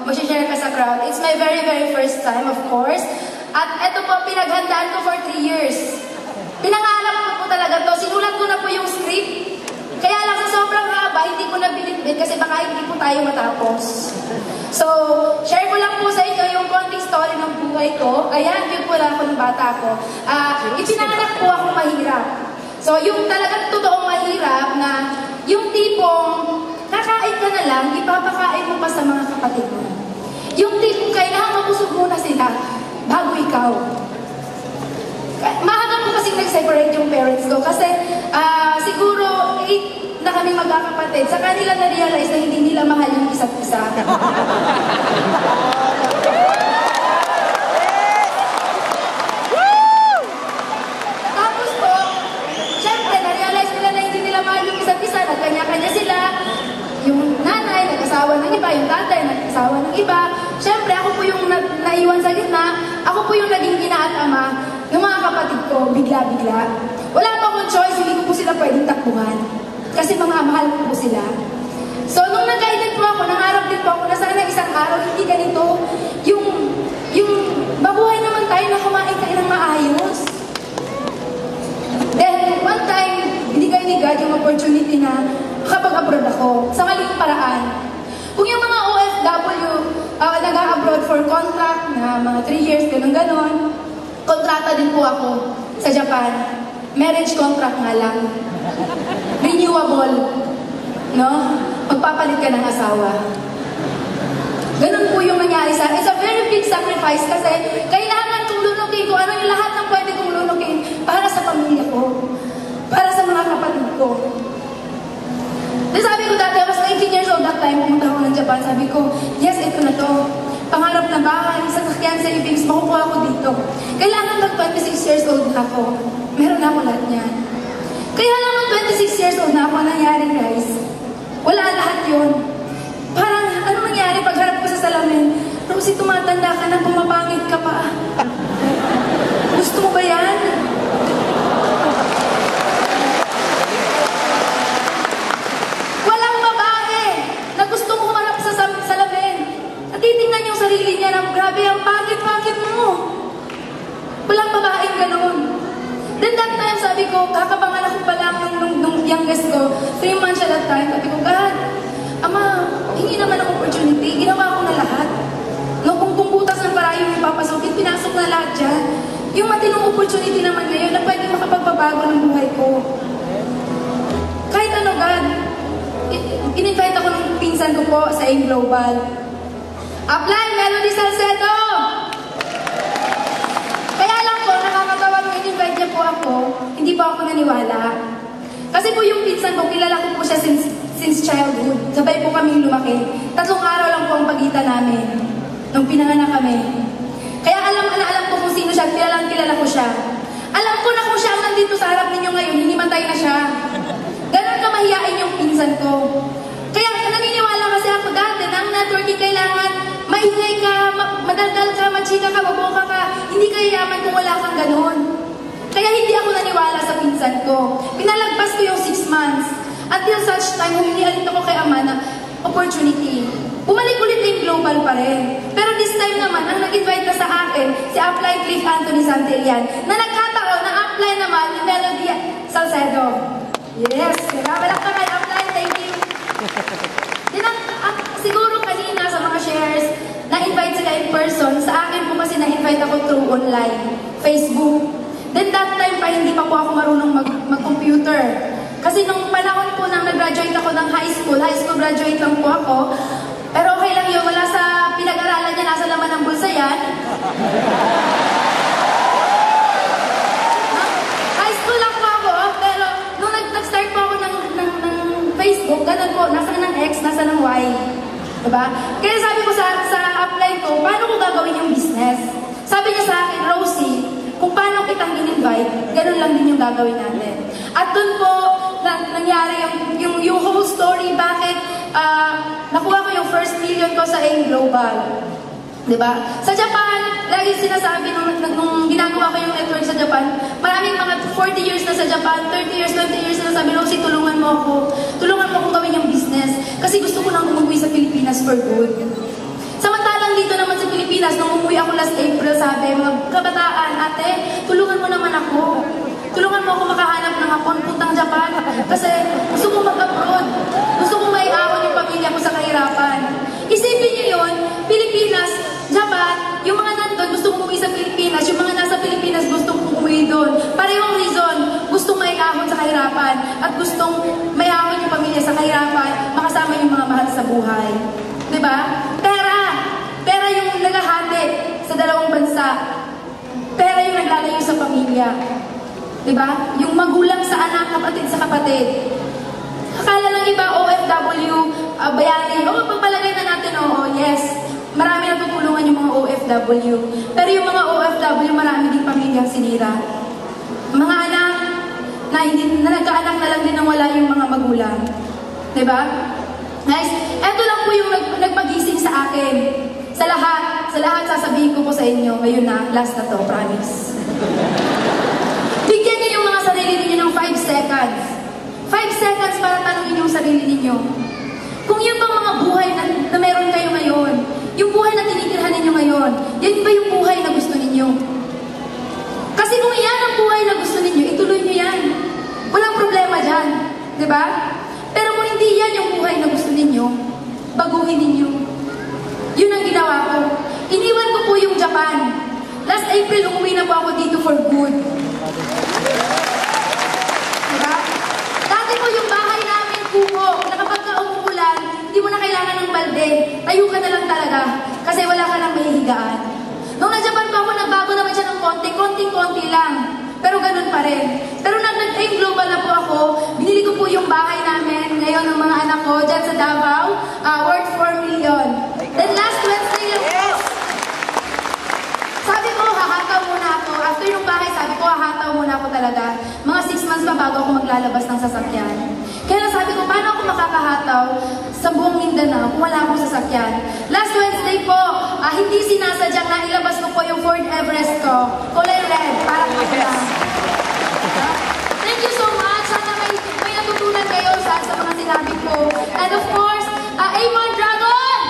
mag-share ka sa crowd. It's my very, very first time, of course. At ito po, pinaghandaan ko for 3 years. Pinangarap ko po talaga to. Sinulat ko na po yung script. Kaya lang sa sobrang haba, hindi ko na binitbit kasi baka hindi po tayo matapos. So, share ko lang po sa inyo yung konting story ng buhay ko. Ayan, yun po lang ako ng bata ko. Ipinanganak po ako mahirap. So, yung talagang totoong mahirap na yung tipong kakain ka na lang, ipapakain mo pa sa mga kapatid mo. Yung tipong kailangan mabusog muna sila bago ikaw. Mahaba ko kasi nag-separate yung parents ko kasi siguro 8 na kami magkakapatid. Sa kanila na-realize na hindi nila mahal yung isa't isa. Tapos po, syempre, na-realize nila na hindi nila mahal yung isa't isa. Nagkanya-kanya sila. Yung nanay, nag-asawa ng iba. Yung tatay, nag-asawa ng iba. Syempre, ako po yung naiwan sa gitna. Ako po yung naging ina at ama ng mga kapatid ko, bigla-bigla. Wala pa akong choice, hindi ko po sila pwedeng takbuhan. Kasi mga mahal ko po sila. So, nung nag-guided po ako, nangarap din po ako na sana isang araw, hindi ganito. Yung mabuhay naman tayo na kumain tayo ng maayos. Then, one time, binigay ni God yung opportunity na makapag-abroad ako sa maling paraan. Kung yung mga OFW, nag-abroad for contract na mga 3 years, ganun-ganon, kontrata din po ako sa Japan. Marriage contract nga lang. Renewable. No? Magpapalit ka ng asawa. Ganun po yung nangyari sa akin. It's a very big sacrifice kasi kailangan kong lunukin ko ano yung lahat ng pwede kong lunukin para sa pamilya ko. Para sa mga kapatid ko. Then sabi ko dati, I was 19 years old that time, pumunta ako ng Japan. Sabi ko, yes, ito na to. Pangarap na bahay, sasakyan, savings, makukuha ko dito. Kailangan mag-26 years old na ako. Meron na ako lahat niyan. Kaya naman 26 years old na ako, nangyari guys. Wala lahat yun. Parang, ano nangyari pagharap ko sa salamin? Rosie, tumatanda ka na, pumapangit ka pa. Gusto mo ba yan? Walang babae na gusto mo humarap sa salamin. At titingnan yung sarili niya na grabe ang pangit-pangit mo. Walang babaeng ganun. Then that time, sabi ko, kakapanganak ko pa lang nung youngest ko, 3 months at that time, sabi ko, God, Ama, hingi naman ang opportunity, ginawa ko na lahat. No, kung butas ng parayo yung ipapasukin, pinasok na lahat dyan. Yung matinong opportunity naman ngayon na pwede makapagpabago ng buhay ko. Kahit ano, God, in-invite ako ng pinsan ko po sa AIM Global. Apply, Melody Salcedo! Kaya lang po, nakakatawa nung in-invite niya po ako, hindi pa ako naniwala. Kasi po yung pinsan ko, kilala ko po siya since childhood. Sabay po kami lumaki. 3 araw lang po ang pagitan namin nung pinanganak kami. Kaya alam ko kung sino siya, kilala ko siya. Alam ko na kung siya ang nandito sa harap ninyo ngayon, hinimatay na siya. Ganon ka mahiyain yung pinsan ko. Kaya naniniwala kasi ako dati na ang networking kailangan maingay ka, madaldal ka, machika ka, mabuka ka. Hindi ka yayaman kung wala kang ganon. Kaya hindi ako naniwala sa pinsan ko. Pinalagpas ko yung 6 months. Until such time, humingi ako kay Ama na opportunity. Bumalik ulit na yung global pa rin. Pero this time naman, ang nag-invite na sa akin, si Apply Cliff Anthony Santillan, na nagkataon na apply naman ni Melody Salcedo. Yes, nagkabalak ka kay Apply, thank you. Siguro kanina sa mga shares, na-invite sila in person. Sa akin po kasi na-invite ako through online, Facebook. Then that time pa, hindi pa po ako marunong mag-computer. Kasi nung panahon po nang nag-graduate ako ng high school graduate lang po ako. Pero okay lang yun, wala sa pinag-aralan niya, nasa laman ng bulsa yan. High school lang po ako, pero nung nag-start po ako ng Facebook, ganun po, nasa ng X, nasa ng Y. Diba? Kaya sabi ko sa apply ko, paano ko gagawin yung business? Sabi niya sa akin, Rosie, kung paano kitang in-invite, ganun lang din yung gagawin natin. At dun po, nangyari yung whole story, bakit nakuha ko yung first million ko sa AIM Global. Diba? Sa Japan, lagi sinasabi nung ginagawa ko yung network sa Japan, maraming mga 40 years na sa Japan, 30 years, 20 years na sabi, Rosie, tulungan mo ako. Tulungan mo akong gawin yung business. Kasi gusto ko nang umuwi sa Pilipinas for good. nagsasabi, mga kabataan, ate, tulungan mo naman ako. Tulungan mo ako makahanap ng hapon, puntang Japan. Kasi gusto ko mag-abroad. Gusto ko maiahon yung pamilya ko sa kahirapan. Isipin niyo yun, Pilipinas, Japan, yung mga nandun gusto kong umuwi sa Pilipinas, yung mga nasa Pilipinas gusto kong umuwi doon. Parehong reason, gustong maiahon sa kahirapan at gustong maiahon yung pamilya sa kahirapan, makasama yung mga mahal sa buhay. Diba? Pera yung naghahati sa dalawang bansa. Pera yung naglalayo sa pamilya. Diba? Yung magulang sa anak, kapatid sa kapatid. Akala ng iba, OFW, bayani. O, pagpalagay na natin, oo, yes. Marami natutulungan yung mga OFW. Pero yung mga OFW, marami din pamilyang sinira. Mga anak na nagkaanak na lang din nang wala yung mga magulang. Diba? Guys, eto lang po yung nagpagising sa akin. Sa lahat sasabihin ko po sa inyo. Ayun na, last na to, promise. Bigyan niyo yung mga sarili ninyo ng 5 seconds. 5 seconds para tanungin yung sarili ninyo. Kung yun bang mga buhay na meron kayo ngayon, yung buhay na tinitirhan ninyo ngayon, yan ba yung buhay na gusto ninyo? Kasi kung yan ang buhay na gusto ninyo, ituloy nyo yan. Walang problema dyan. Diba? Pero kung hindi yan yung buhay na gusto ninyo, baguhin ninyo. Yun ang ginawa ko. Iniwan ko po yung Japan. Last April, umuwi na po ako dito for good. Diba? Dati po yung bahay namin, kubo, na kapag umuulan, hindi mo na kailangan ng balde. Tayo ka na lang talaga. Kasi wala ka nang mahihigaan. Nung na-Japan pa ako, nagbago naman siya ng konti lang. Pero ganun pa rin. Pero nag-aim global na po ako. Binili ko po yung bahay namin ngayon ng mga anak ko dyan sa Davao. Worth 4 million. Then last Wednesday lang po. Sabi ko, hahataw muna ako. After yung bahay, sabi ko, hahataw muna ako talaga. Mga 6 months pa bago ako maglalabas ng sasakyan. Kaya sabi ko, paano ako makakahataw sa buong Mindanao kung wala akong sasakyan? Last Wednesday po, hindi sinasadyang na ilabas ko po yung Ford Everest ko. Kulay red, parang maganda. Thank you so much. Sana may natutunan kayo sa mga sinabi ko. And of course, Amon Dragon!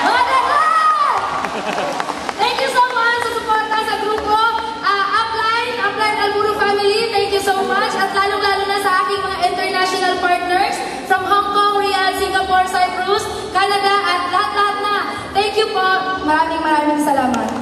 Mga Dragon! Thank you so much sa suporta sa grupo. Upline Alburo family, thank you so much. At lalong-lalo na sa aking mga international partners from Hong Kong, Riyadh, Singapore, Cyprus, Canada, at lahat-lahat na. Thank you po. Maraming salamat.